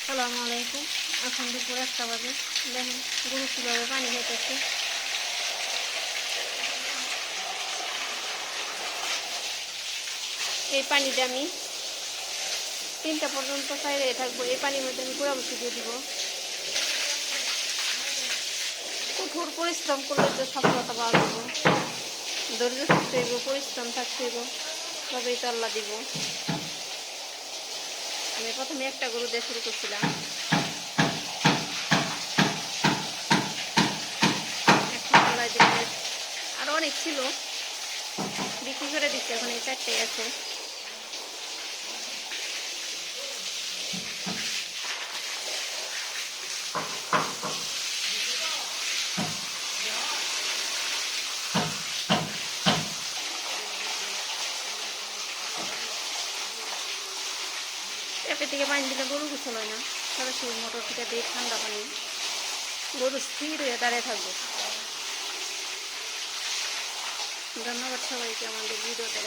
আসসালামু আলাইকুম। এখন দুপুর 1টা বাজে। দেখেন গরু কীভাবে পানি খাইতেছে। এই পানিটা আমি 3টা পর্যন্ত চাইলে থাকবো। এই পানির মধ্যে আমি গুঁড়া বসে দিয়ে দিব। কঠোর পরিশ্রম করলে তো সফলতা পাওয়া যাবো। ধৈর্য থাকতে হইব, পরিশ্রম থাকতে হইব, তবেই তো আল্লাহ দিব। আমি প্রথমে একটা গরু দিয়ে শুরু করছিলাম, এখন আল্লাহ দিলে আরও অনেক ছিল, বিক্রি করে দিচ্ছে। এখন এই 4টাই আছে। ট্যাপের থেকে পানি দিলে গরু গোসল হয় না, সরাসরি মোটর থেকে দিয়ে ঠান্ডা পানি। গরু স্থির হয়ে দাঁড়িয়ে থাকবো। ধন্যবাদ সবাইকে আমাদের ভিডিওটা